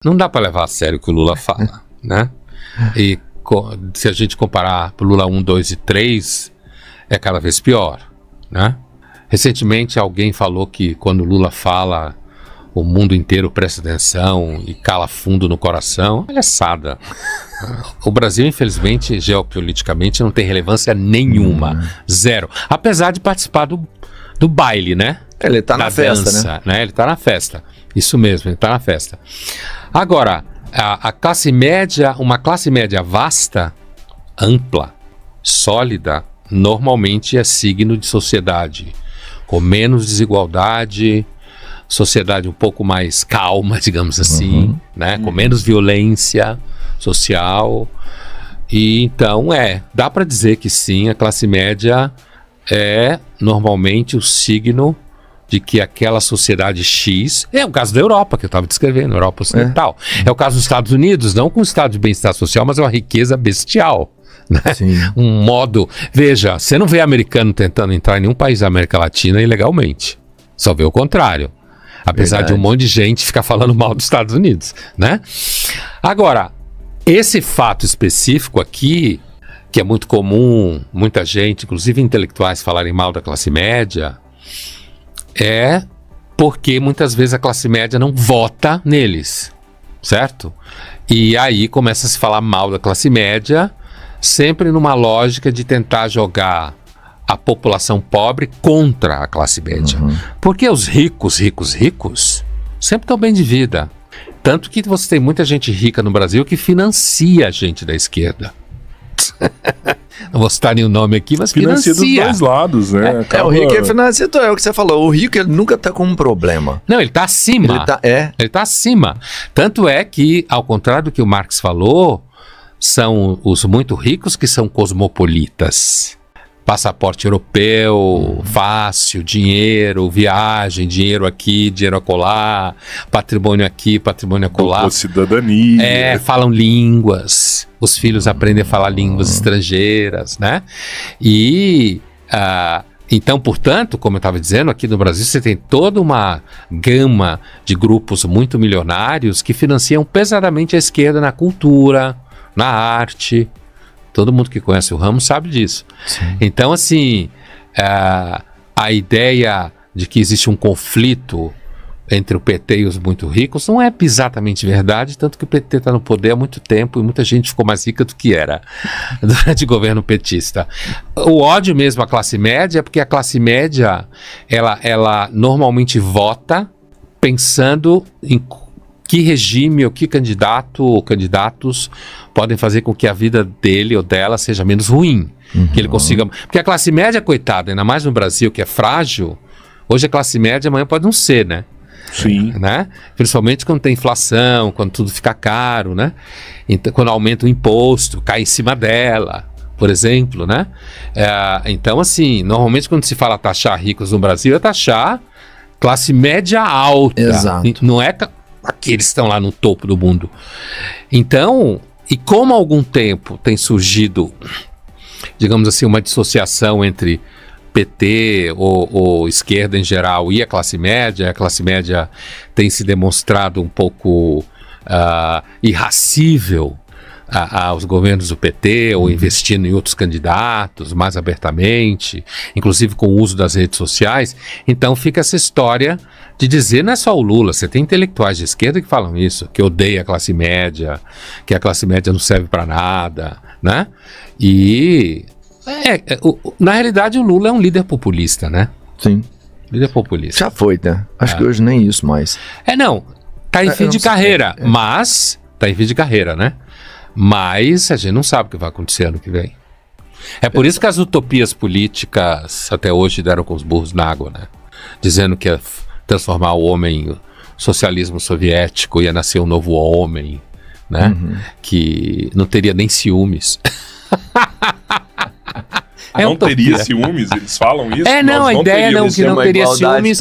Não dá para levar a sério o que o Lula fala, né? E se a gente comparar Lula 1, 2 e 3, é cada vez pior, né? Recentemente alguém falou que quando o Lula fala, o mundo inteiro presta atenção e cala fundo no coração. Palhaçada. O Brasil, infelizmente, geopoliticamente, não tem relevância nenhuma. Zero. Apesar de participar do baile, né? Ele tá na festa, né? Ele tá na festa. Isso mesmo, ele tá na festa. Agora, a classe média, uma classe média vasta, ampla, sólida, normalmente é signo de sociedade com menos desigualdade, sociedade um pouco mais calma, digamos assim, né? Com menos violência social. E então dá para dizer que sim, a classe média é normalmente o signo de que aquela sociedade X, é o caso da Europa, que eu estava descrevendo, Europa Ocidental. É o caso dos Estados Unidos, não com o estado de bem-estar social, mas é uma riqueza bestial. Né? Um modo... Veja, você não vê americano tentando entrar em nenhum país da América Latina ilegalmente. Só vê o contrário. Apesar de um monte de gente ficar falando mal dos Estados Unidos, né? Agora, esse fato específico aqui, que é muito comum, muita gente, inclusive intelectuais, falarem mal da classe média, é porque muitas vezes a classe média não vota neles, certo? E aí começa a se falar mal da classe média, sempre numa lógica de tentar jogar a população pobre contra a classe média. Porque os ricos sempre estão bem de vida. Tanto que você tem muita gente rica no Brasil que financia a gente da esquerda. Não vou citar nenhum nome aqui, mas financia dos dois lados, né? O rico é financiado, é o que você falou. O rico, ele nunca tá com um problema. Não, ele tá acima. Ele tá acima. Tanto é que, ao contrário do que o Marx falou, são os muito ricos que são cosmopolitas. Passaporte europeu, fácil, dinheiro, viagem, dinheiro aqui, dinheiro acolá, patrimônio aqui, patrimônio acolá. Cidadania. Falam línguas, os filhos aprendem a falar línguas estrangeiras, né? E, então, portanto, como eu estava dizendo, aqui no Brasil você tem toda uma gama de grupos muito milionários que financiam pesadamente a esquerda na cultura, na arte. Todo mundo que conhece o ramo sabe disso. Sim. Então, assim, a ideia de que existe um conflito entre o PT e os muito ricos não é exatamente verdade, tanto que o PT está no poder há muito tempo e muita gente ficou mais rica do que era durante o governo petista. O ódio mesmo à classe média é porque a classe média, ela normalmente vota pensando em que regime ou que candidato ou candidatos podem fazer com que a vida dele ou dela seja menos ruim. Que ele consiga... Porque a classe média, coitada, ainda mais no Brasil, que é frágil, hoje a classe média, amanhã pode não ser, né? Sim. Né? Principalmente quando tem inflação, quando tudo fica caro, né? Então, quando aumenta o imposto, cai em cima dela, por exemplo, né? Então, assim, normalmente quando se fala taxar ricos no Brasil, é taxar classe média alta. Exato. Não é... Aqueles estão lá no topo do mundo. Então, e como há algum tempo tem surgido, digamos assim, uma dissociação entre PT ou esquerda em geral e a classe média tem se demonstrado um pouco irracível aos governos do PT, ou investindo em outros candidatos mais abertamente, inclusive com o uso das redes sociais. Então fica essa história de dizer, não é só o Lula, você tem intelectuais de esquerda que falam isso, que odeia a classe média, que a classe média não serve para nada, né? E na realidade o Lula é um líder populista, né? Sim. Líder populista. Já foi, né? Acho que hoje nem isso mais. Não, tá em fim de carreira, mas tá em fim de carreira, né? Mas a gente não sabe o que vai acontecer ano que vem. É por isso que as utopias políticas até hoje deram com os burros na água, né? Dizendo que ia transformar o homem, o socialismo soviético, ia nascer um novo homem, né? Que não teria nem ciúmes. Não teria ciúmes, eles falam isso? Não, a ideia não, que não teria ciúmes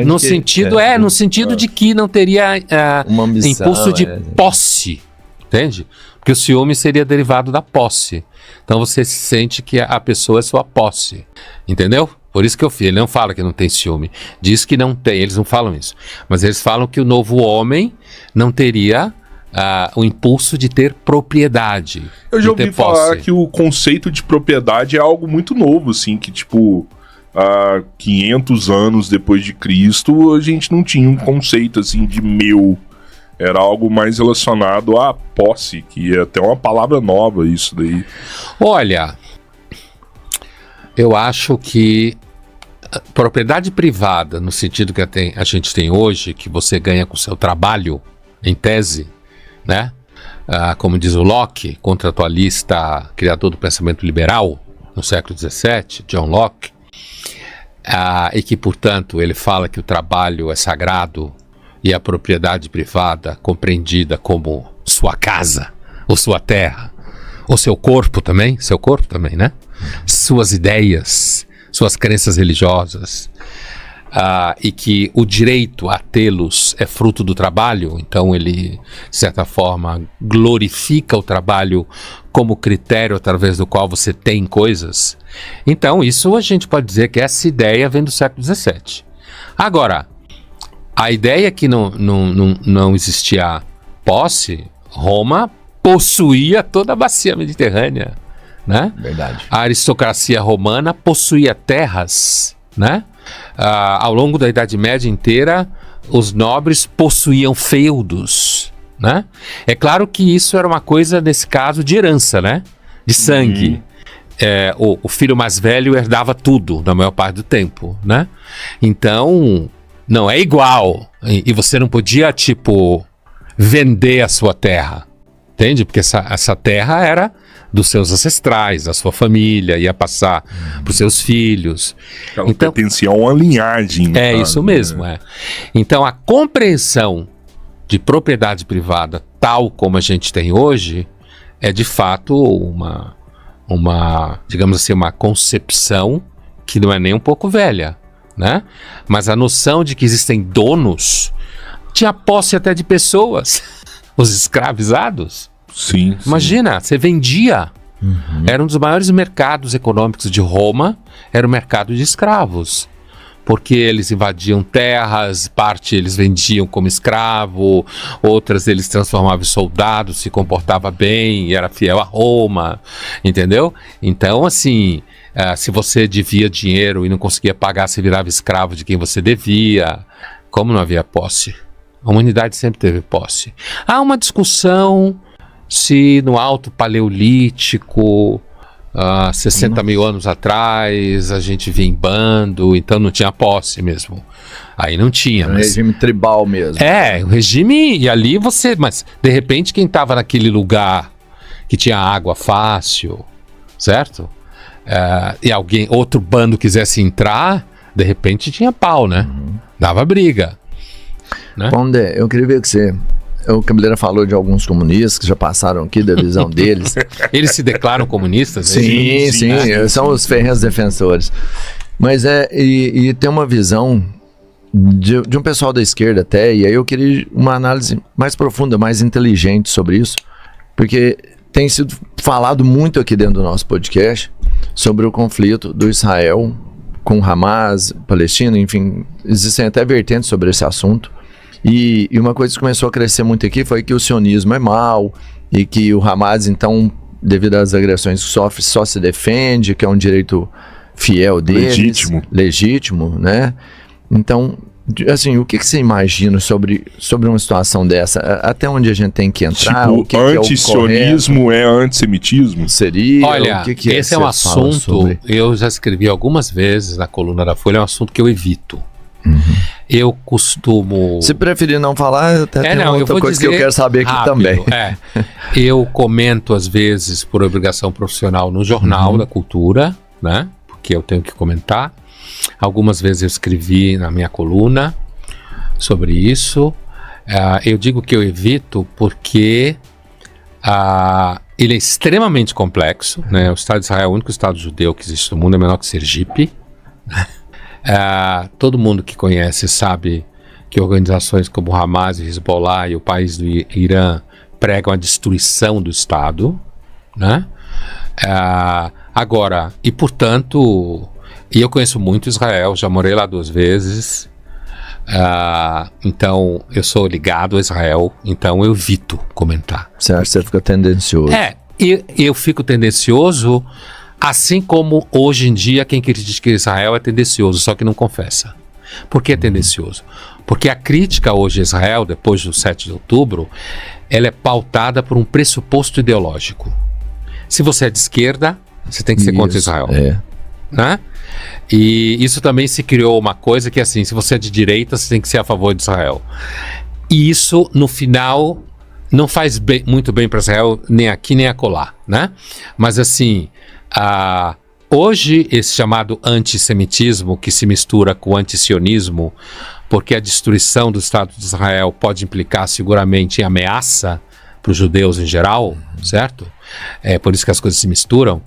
no sentido, no sentido de que não teria uma ambição, impulso de posse, entende? Porque o ciúme seria derivado da posse. Então você sente que a pessoa é sua posse, entendeu? Por isso que ele não fala que não tem ciúme, diz que não tem, eles não falam isso, mas eles falam que o novo homem não teria o impulso de ter propriedade. Eu já ouvi falar que o conceito de propriedade é algo muito novo, assim, que tipo, há 500 anos depois de Cristo, a gente não tinha um conceito assim de meu. Era algo mais relacionado à posse, que é até uma palavra nova isso daí. Olha, eu acho que propriedade privada, no sentido que a gente tem hoje, que você ganha com o seu trabalho, em tese, né? Como diz o Locke, contratualista, criador do pensamento liberal, no século XVII, John Locke, e que, portanto, ele fala que o trabalho é sagrado e a propriedade privada compreendida como sua casa, ou sua terra, ou seu corpo também, né? Suas ideias, suas crenças religiosas, e que o direito a tê-los é fruto do trabalho, então ele, de certa forma, glorifica o trabalho como critério através do qual você tem coisas. Então isso a gente pode dizer que essa ideia vem do século XVII. Agora, a ideia que não existia posse, Roma possuía toda a bacia mediterrânea, né? Verdade. A aristocracia romana possuía terras, né? Ao longo da Idade Média inteira, os nobres possuíam feudos, né? É claro que isso era uma coisa, nesse caso, de herança, né? De sangue. O filho mais velho herdava tudo, na maior parte do tempo, né? Então, não é igual. E você não podia, tipo, vender a sua terra, entende? Porque essa terra era dos seus ancestrais, da sua família, ia passar para os seus filhos. Ela então, pertencia a uma linhagem. Isso mesmo, Então, a compreensão de propriedade privada, tal como a gente tem hoje, é de fato uma digamos assim, uma concepção que não é nem um pouco velha, né? Mas a noção de que existem donos, tinha posse até de pessoas, os escravizados. Sim. Imagina, você vendia. Era um dos maiores mercados econômicos de Roma, era o mercado de escravos. Porque eles invadiam terras, parte eles vendiam como escravo, outras eles transformavam em soldados, se comportava bem, era fiel a Roma, entendeu? Então, assim, se você devia dinheiro e não conseguia pagar, você virava escravo de quem você devia. Como não havia posse? A humanidade sempre teve posse. Há uma discussão se no Alto Paleolítico, 60 mil anos atrás, a gente vinha em bando, então não tinha posse mesmo. Aí não tinha. Mas regime tribal mesmo. O regime, e ali mas de repente quem estava naquele lugar que tinha água fácil, certo? E outro bando quisesse entrar, de repente tinha pau, né? Dava briga. Né? Pondé, eu queria ver que você... O Cabeleira falou de alguns comunistas que já passaram aqui, da visão deles. Eles se declaram comunistas? Sim, são os ferrenhos defensores. Mas e tem uma visão de um pessoal da esquerda até, e aí eu queria uma análise mais profunda, mais inteligente sobre isso, porque tem sido falado muito aqui dentro do nosso podcast sobre o conflito do Israel com Hamas, Palestina, enfim, existem até vertentes sobre esse assunto. E uma coisa que começou a crescer muito aqui foi que o sionismo é mau e que o Hamas, então, devido às agressões que sofre, só se defende, que é um direito fiel deles. Legítimo, né? Então, assim, o que você imagina sobre uma situação dessa? Até onde a gente tem que entrar? Tipo, o que antisionismo é antissemitismo? Seria? Olha, esse é um assunto, eu já escrevi algumas vezes na coluna da Folha, é um assunto que eu evito. Eu costumo... Se preferir não falar, até tem outra coisa que eu quero saber aqui também. Eu comento às vezes por obrigação profissional no Jornal da Cultura, né? Porque eu tenho que comentar. Algumas vezes eu escrevi na minha coluna sobre isso. Eu digo que eu evito porque ele é extremamente complexo, né? O Estado de Israel é o único Estado judeu que existe no mundo, é menor que Sergipe. Todo mundo que conhece sabe que organizações como Hamas e Hezbollah e o país do Irã pregam a destruição do Estado, né? Agora, e portanto, eu conheço muito Israel, já morei lá 2 vezes, Então, eu sou ligado a Israel, então eu evito comentar. Você acha que você fica tendencioso? Eu fico tendencioso, assim como hoje em dia quem critica Israel é tendencioso, só que não confessa. Por que é tendencioso? Porque a crítica hoje a Israel, depois do 7 de outubro, ela é pautada por um pressuposto ideológico. Se você é de esquerda, você tem que ser contra Israel. Né? E isso também se criou uma coisa que assim, se você é de direita, você tem que ser a favor de Israel. E isso, no final, não faz muito bem para Israel, nem aqui nem acolá, né? Mas assim, hoje esse chamado antissemitismo, que se mistura com o antisionismo, porque a destruição do Estado de Israel pode implicar seguramente em ameaça para os judeus em geral, certo? É por isso que as coisas se misturam.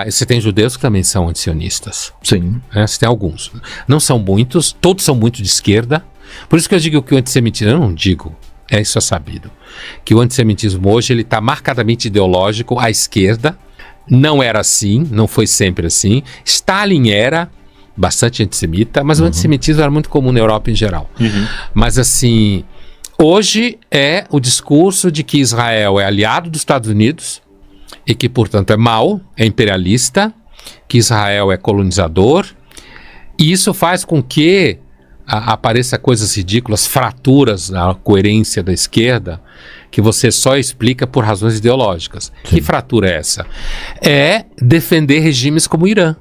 Você tem judeus que também são antisionistas. Sim. Você tem alguns. Não são muitos, todos são muito de esquerda. Por isso que eu digo que o antissemitismo, eu não digo, isso é sabido, que o antissemitismo hoje ele está marcadamente ideológico à esquerda. Não era assim, não foi sempre assim. Stalin era bastante antissemita, mas o antissemitismo era muito comum na Europa em geral. Mas assim, hoje é o discurso de que Israel é aliado dos Estados Unidos e que, portanto, é mau, é imperialista, que Israel é colonizador, e isso faz com que apareça coisas ridículas, fraturas na coerência da esquerda, que você só explica por razões ideológicas. Sim. Que fratura é essa? É defender regimes como o Irã,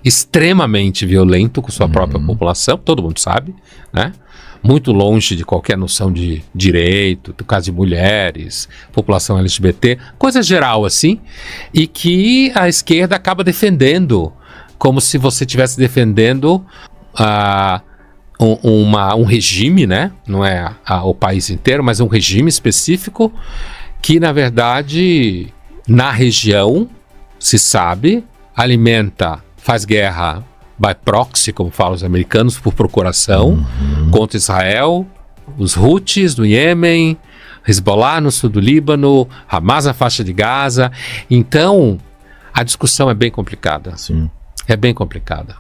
extremamente violento com sua própria população, todo mundo sabe, né? Muito longe de qualquer noção de direito, do caso de mulheres, população LGBT, coisa geral assim, e que a esquerda acaba defendendo, como se você estivesse defendendo um regime, né? Não é o país inteiro, mas um regime específico que, na verdade, na região, se sabe, alimenta, faz guerra by proxy, como falam os americanos, por procuração, contra Israel, os Houthis no Iêmen, Hezbollah no sul do Líbano, Hamas na faixa de Gaza. Então, a discussão é bem complicada. Sim. É bem complicada.